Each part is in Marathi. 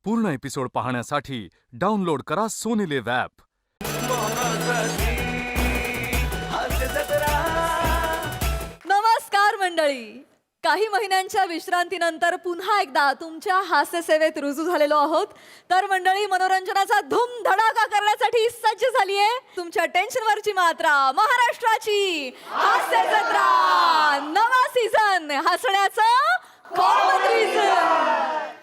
पूर्ण एपिसोड पाहण्यासाठी डाउनलोड करा सोनी लिव्ह ॲप. नमस्कार मंडळी. काही महिन्यांच्या विश्रांतीनंतर पुन्हा एकदा तुमच्या हास्य सेवेत रुजू झालेलो आहोत. तर मंडळी, मनोरंजनाचा धूमधडाका करण्यासाठी सज्ज झालीये तुमच्या टेन्शनवरची मात्रा, महाराष्ट्राची हास्य जत्रा. नवा सीझन हसण्याचं कॉमन रिझन.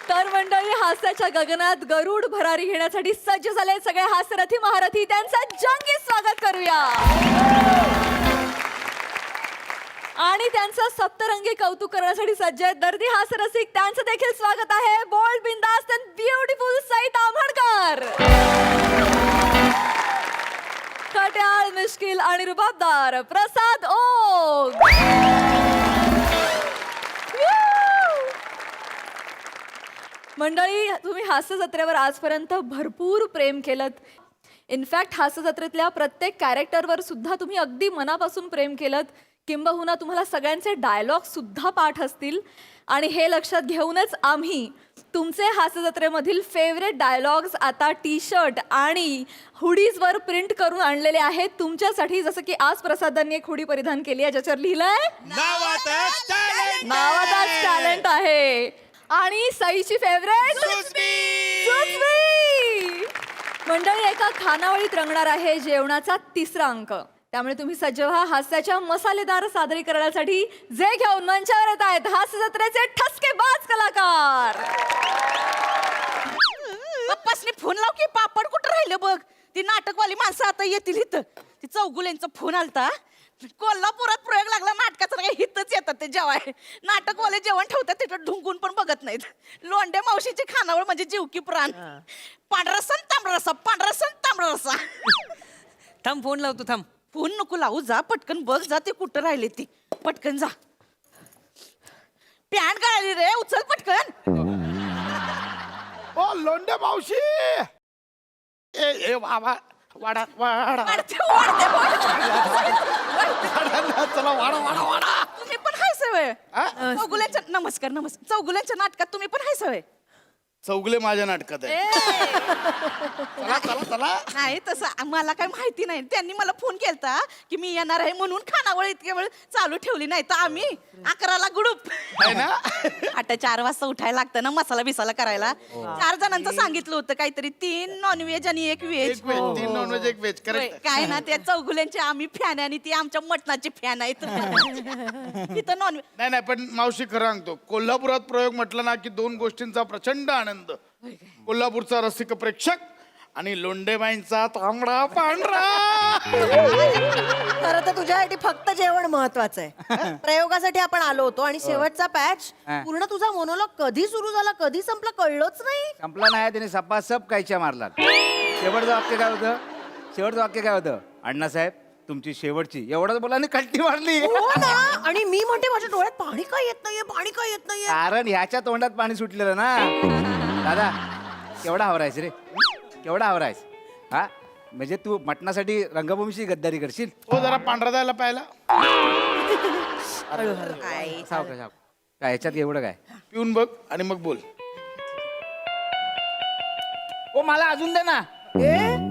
तर मंडळी, हास्याच्या गगनात गरुड भरारी घेण्यासाठी सज्ज झाले सगळे हास्यरथी महारथी. त्यांचं जंगी स्वागत करूया आणि त्यांचं सप्तरंगी कौतुक करण्यासाठी सज्ज आहेत दर्दी हास्यरसिक. त्यांचं देखील स्वागत आहे. बोल्ड, बिंदास्त अँड ब्युटिफुल सई ताम्हणकर. खट्याळ, मिश्किल आणि रुबाबदार प्रसाद ओक. मंडळी, तुम्ही हास्य जत्रेवर आजपर्यंत भरपूर प्रेम केलं. इनफॅक्ट हास्य जत्रेतल्या प्रत्येक कॅरेक्टरवर सुद्धा तुम्ही अगदी मनापासून प्रेम केलं. किंबहुना तुम्हाला सगळ्यांचे डायलॉग सुद्धा पाठ असतील. आणि हे लक्षात घेऊनच आम्ही तुमचे हास्य जत्रेमधील फेवरेट डायलॉग्स आता टी शर्ट आणि हुडीजवर प्रिंट करून आणलेले आहेत तुमच्यासाठी. जसं की आज प्रसादांनी एक हुडी परिधान केली आहे ज्याच्यावर लिहिलंय नावातच टॅलेंट आहे. आणि सईची फेवरेट मंडळी, एका खानावळीत रंगणार आहे जेवणाचा तिसरा अंक. त्यामुळे तुम्ही सज्ज व्हा हास्याच्या मसालेदार सादरीकरणासाठी, जे घेऊन मंचावर येत आहेत हास्य जत्रेचे ठसकेबाज कलाकार. पप्पासनी फोन लाव की पापड कुठं राहिलं बघ. ती नाटकवाली माणसं आता येतील इथं. ती चौगुल्यांचा फोन आलता. कोल्हापुरात प्रयोग लागला नाटकाचा. काय हितच येतात ते जेवाय. नाटकवाले जेवण ठेवतात तिथं ढुंकून पण बघत नाहीत. लोंढे मावशीचे खानावळ म्हणजे जीव की प्राण. पांढरा रस्सा तांबडा रस्सा, पांढरा रस्सा तांबडा रस्सा. थांब, फोन लावतो थांब. फोन नको लावू, जा पटकन बघ जा ते कुठं राहिले ती. पटकन जा. पॅन्ट काढली रे, उचल पटकन. ओ लोंढे मावशी, ए बाबा, वाडा वाडा वाढते वाढते चला वाडा वाडा वाडा. तुम्ही पण हाय सवय. हा? चौगुल्यांच्या नमस्कार नमस्कार. चौगुल्यांच्या नाटकात तुम्ही पण हाय सवय. चौगुले माझ्या नाटकात आहे. चला चला चला. नाही तसं मला काय माहिती नाही. त्यांनी मला फोन केलता की मी येणार आहे म्हणून खानावळ इतक्या वेळ चालू ठेवली. नाही तर आम्ही 11ला गुडूप. आहे ना. आता 4 वाजता उठायला लागतं ना मसाला बिसाला करायला. 4 जणांचं सांगितलं होतं काहीतरी. 3 नॉनव्हेज आणि 1 व्हेज. 3 non veg 1 veg. करेक्ट. काय ना त्या चौगुल्यांचे आम्ही फॅन आणि ती आमच्या मटणाचे फॅन आहेत. तिथं नॉनव्हेज नाही नाही, पण मावशी खरं सांगतो, कोल्हापुरात प्रयोग म्हटलं ना की 2 गोष्टींचा प्रचंड आनंद. कोल्हापूरचा रसिक प्रेक्षक आणि लोंढेबाईंचा तांबडा पांढरा. खरं तर तुझ्यासाठी फक्त जेवण महत्वाचं आहे. प्रयोगासाठी आपण आलो होतो आणि शेवटचा पॅच पूर्ण तुझा मोनोलॉग कधी सुरू झाला कधी संपला कळलंच नाही. संपला नाही, त्याने सपासप कायच्या मारला. शेवटचं वाक्य काय होतं? शेवटचं वाक्य काय होतं? अण्णासाहेब, तुमची शेवटची. एवढंच बोला आणि कल्टी मारली. हो ना. आणि मी म्हणते माझ्या डोळ्यात पाणी काय येत नाहीये, पाणी काय येत नाहीये. कारण ह्याच्या तोंडात पाणी सुटलेलं ना. दादा, केवढा हवरायस रे, केवढा हवरायस. हा म्हणजे तू मटणासाठी रंगभूमीची गद्दारी करशील. हो, जरा पांढरा द्यायला पाहिला. सावकाश काय ह्याच्यात एवढं काय. पिऊन बघ आणि मग बोल. ओ मला अजून दे ना.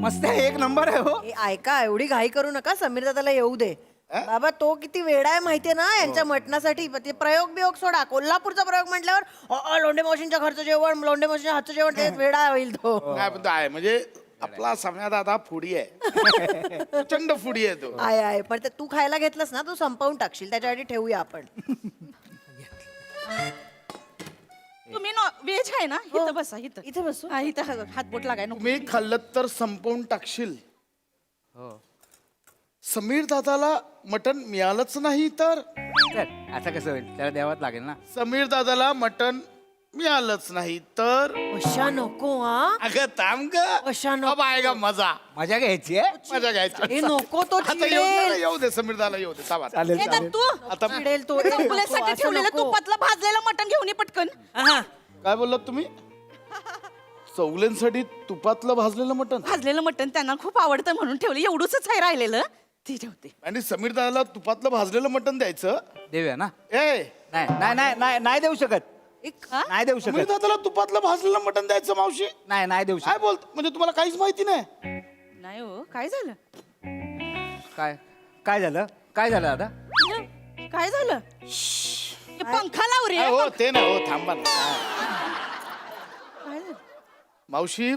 मस्त आहे, 1 नंबर आहे. हो ए, ऐका, एवढी घाई करू नका. समीर दादाला येऊ दे. बाबा, तो किती वेडा आहे माहितीये ना यांच्या मटणासाठी. ते प्रयोग बियोग सोडा, कोल्हापूरचा प्रयोग म्हटल्यावर लोंढे मावशींच्या घरचं जेवण, लोंढे मावशींच्या हातचं जेवण, ते वेडा होईल तो. काय पण तो आहे म्हणजे आपला सम्या दादा फुडी आहे. प्रचंड फुडी आहे तो. आहे पण ते तू खायला घेतलंस ना, तू संपवून टाकशील. त्याच्यासाठी ठेवूया आपण. तुम्ही व्हेज आहे ना. इथं बसा. इथं इथे बसू. हा, इथं हातबोट लागाय नको. तुम्ही खाल्लं तर संपवून टाकशील. समीर दादाला मटण मिळालंच नाही तर. तर असं कसं होईल? त्याला द्यावाच लागेल ना. समीर दादाला मटण मिळालंच नाही तर. अशा नको. हा अगं थांब ग. अशा नको. अब आएगा मजा. मजा घ्यायची आहे. मजा घ्यायची. हे नको, तो आता चिडेल. येऊ दे समीर दादाला येऊ दे. थांबा. चालेल ए, तर तू आता चिडेल तो. चौगुल्यांसाठी असं ठेवलेलं नको. तुपातलं भाजलेलं मटण घेऊन ये पटकन. काय बोललात तुम्ही? चौगुल्यांसाठी तुपातलं भाजलेलं मटण. भाजलेलं मटण त्यांना खूप आवडतं म्हणून ठेवलं. एवढंच आहे राहिलेलं ती ठेवते. आणि समीर दादाला तुपातलं भाजलेलं मटण द्यायचं. देऊया ना. ए नाही नाही नाही नाही नाही देऊ शकत. नाही देऊ समीर शकत. दादाला तुपातलं भाजलेलं मटण द्यायचं मावशी नाही देऊ काय शकत. बोलत म्हणजे तुम्हाला काहीच माहिती नाही नाही हो काय झालं काय झालं दादा? काय झालं हे पंखा लाव रे हो ते नाही हो थांबा ना काय झालं? मावशी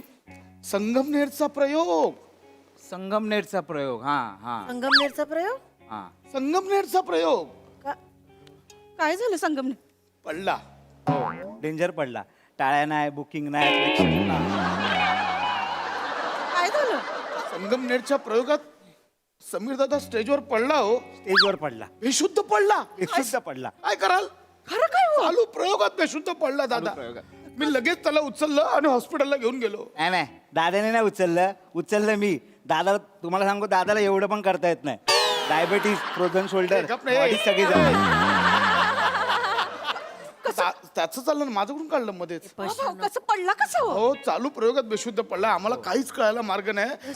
संगमनेरचा प्रयोग संगमनेरचा प्रयोग. हा संगमनेरचा प्रयोग हा संगमनेरचा प्रयोग काय झालं संगमने पडला हो डेंजर पडला. टाळ्या नाही, बुकिंग नाही, प्रेक्षक नाही. काय झालं संगमनेरच्या प्रयोगात समीर दादा स्टेजवर पडला हो स्टेजवर पडला, बेशुद्ध पडला बेशुद्ध पडला. काय कराल खरं काय हो? चालू प्रयोगात बेशुद्ध पडला दादा मी लगेच त्याला उचललं आणि हॉस्पिटलला घेऊन गेलो नाही दादाने नाही उचललं मी. दादा तुम्हाला सांगू, दादाला एवढं पण करता येत नाही. डायबेटीस, फ्रोझन शोल्डर, गप नाही. बॉडी सगळी जमली. त्याचं चाललं ना माझ्याकडून काढलं मध्येच भाऊ, कसं पडला कसं हो हो चालू प्रयोगात बेशुद्ध पडला आम्हाला काहीच कळायला मार्ग नाही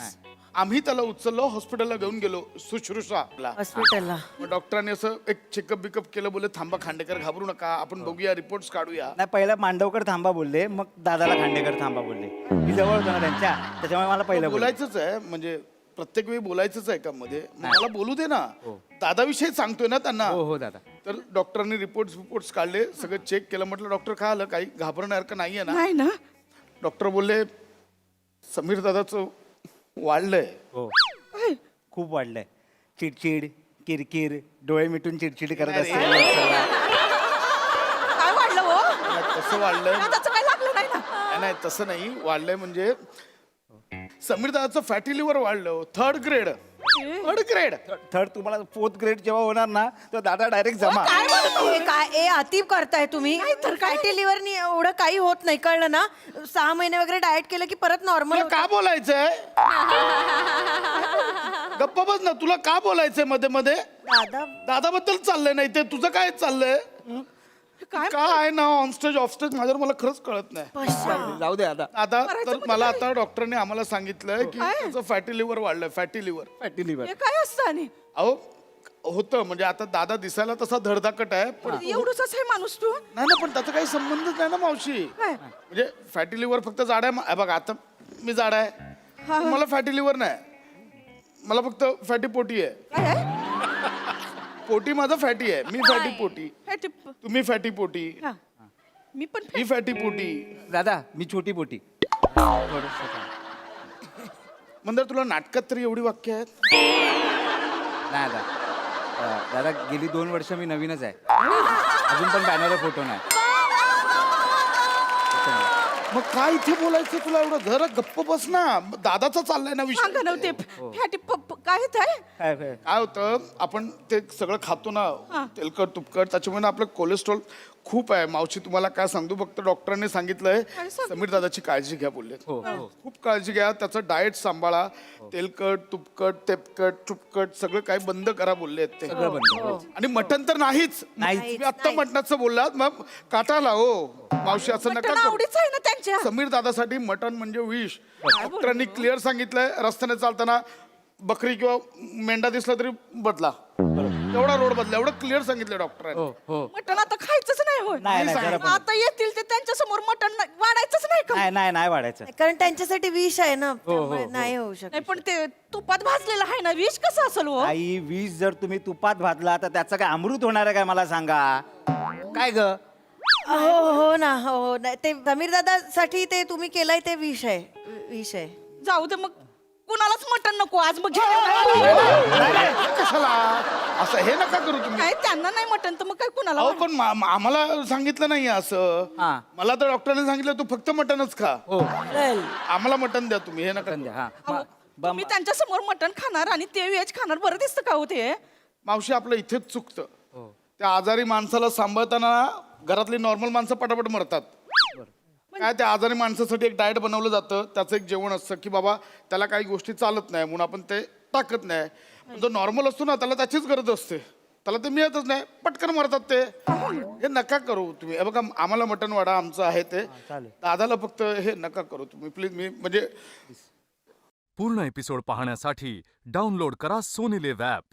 आम्ही त्याला उचललो हॉस्पिटलला घेऊन गेलो शुश्रूषाला हॉस्पिटलला. मग डॉक्टरांनी असं एक चेकअप बिकअप केलं बोलले थांबा खांडेकर घाबरू नका आपण बघूया रिपोर्ट्स काढूया नाही पहिला मांडवकर थांबा बोलले, मग दादाला खांडेकर थांबा बोलले. मी जवळ होतो ना त्यांच्या, त्याच्यामुळे मला पहिलं बोलायचं. बोलायचंच आहे म्हणजे प्रत्येक वेळी बोलायचंच आहे का मध्ये मला बोलू दे ना दादाविषयी सांगतोय ना त्यांना हो दादा. तर डॉक्टरांनी रिपोर्ट्स काढले सगळं चेक केलं म्हटलं डॉक्टर काय आलं काही घाबरण्यासारखं नाहीये ना नाही ना डॉक्टर बोलले समीर दादाचं वाढलंय हो खूप वाढलंय. चिडचिड, किरकिर, डोळे मिटून चिडचिड करत असते. काय वाढलं हो नाही, तसं वाढलंय दादाचं काय लागलं नाही ना नाही तसं नाही वाढलंय म्हणजे समीर दादाचं फॅटी लिव्हर वाढलं थर्ड ग्रेड थर्ड तुम्हाला 4th ग्रेड जेव्हा होणार ना तर दादा डायरेक्ट जमा. काय म्हणतो हे काय अति करताय तुम्ही. फॅटी लिव्हरनी एवढं काही होत नाही, कळलं ना. 6 महिने वगैरे डाएट केलं की परत नॉर्मल. तुला का बोलायचंय गप्प बस ना तुला का बोलायचंय मध्ये मध्ये दादा दादाबद्दल चाललंय नाही ते तुझं काय चाललंय काय काय आहे ना ऑनस्टेज ऑफस्टेज माझ्यावर मला खरंच कळत नाही जाऊ दे आता. आता तर मला आता डॉक्टरने आम्हाला सांगितलंय की त्याचं फॅटी लिव्हर वाढलंय फॅटी लिव्हर फॅटी लिव्हर. हे काय असतं आणि अहो होतं म्हणजे आता दादा दिसायला तसा धडधाकट आहे पण एवढंच आहे माणूस तू नाही ना पण त्याचा काही संबंधच नाही ना मावशी काय म्हणजे फॅटी लिव्हर फक्त जाड आहे हे बघा आता मी जाड आहे पण मला फॅटी लिव्हर नाही मला फक्त फॅटी पोटी आहे काय आहे पोटी माझं फॅटी आहे मी फॅटी पोटी हे टिप तुम्ही फॅटी पोटी हा. मी पण मी फॅटी पोटी दादा मी छोटी पोटी. म्हणजे तुला नाटकात तरी एवढी वाक्य आहेत नाही दादा गेली 2 वर्ष मी नवीनच आहे. अजून पण बॅनरवर फोटो नाही. मग काय इथे बोलायचं तुला एवढं जरा गप्प बस ना दादाचा चाललाय ना विषय सांगा नव्हते फॅटी काय येत आहे काय काय होतं आपण ते सगळं खातो ना तेलकट तुपकट त्याच्यामुळे आपलं कोलेस्ट्रॉल खूप आहे मावशी तुम्हाला काय सांगतो फक्त डॉक्टरांनी सांगितलंय समीर दादाची काळजी घ्या बोलले खूप काळजी घ्या त्याचं डाएट सांभाळा तेलकट तुपकट तेपकट चुपकट सगळं काही बंद करा बोलले ते सगळं बंद. आणि मटण तर नाहीच तुम्ही आत्ता मटणाचं बोललात मग काटाला हो मावशी असं नका मटण करू. आवडीच आहे ना त्यांच्या समीर दादासाठी मटण म्हणजे विष डॉक्टरांनी क्लिअर सांगितलंय रस्त्याने चालताना बकरी किंवा मेंढा दिसला तरी बदला एवढा रोड बदला एवढं क्लिअर सांगितलं डॉक्टरांनी हो मटण आता खायचंच नाही होय नाही जरा पण आता येतील ते त्यांच्या समोर मटण वाढायचंच नाही का नाही वाढायचं. कारण त्यांच्यासाठी विष आहे ना, त्यामुळे नाही होऊ शकत. नाही पण ते तुपात भाजलेलं आहे ना विष कसं असेल हो आई विष जर तुम्ही तुपात भाजला तर त्याचं काय अमृत होणार आहे काय मला सांगा. काय ग हो ना हो नाही ते समीर दादासाठी ते तुम्ही केलंय ते विष आहे. जाऊ दे मग कुणालाच मटण नको आज मग कशाला असं हे नका करू तुम्ही काय त्यांना नाही मटण तर मग काय कुणाला अहो पण आम्हाला सांगितलं नाही असं हा. मला तर डॉक्टरांनी सांगितलं तू फक्त मटनच खा हो आम्हाला मटन द्या तुम्ही हे नका हा अहो, तुम्ही त्यांच्या समोर मटण खाणार आणि ते व्हेज खाणार बरं दिसतं का हो ते मावशी आपलं इथेच चुकतं त्या आजारी माणसाला सांभाळताना घरातली नॉर्मल माणसं पटापट मरतात काय त्या आजारी माणसासाठी एक डाएट बनवलं जातं त्याचं एक जेवण असतं की बाबा त्याला काही गोष्टी चालत नाही म्हणून आपण ते टाकत नाही पण जो नॉर्मल असतो ना त्याला त्याचीच गरज असते त्याला ते मिळतच नाही पटकन मरतात ते हे नका करू तुम्ही हे बघा आम्हाला मटण वाडा आमचं आहे ते दादाला फक्त हे नका करू तुम्ही प्लीज मी म्हणजे पूर्ण एपिसोड पाहण्यासाठी डाउनलोड करा सोनी लिव्ह ॲप.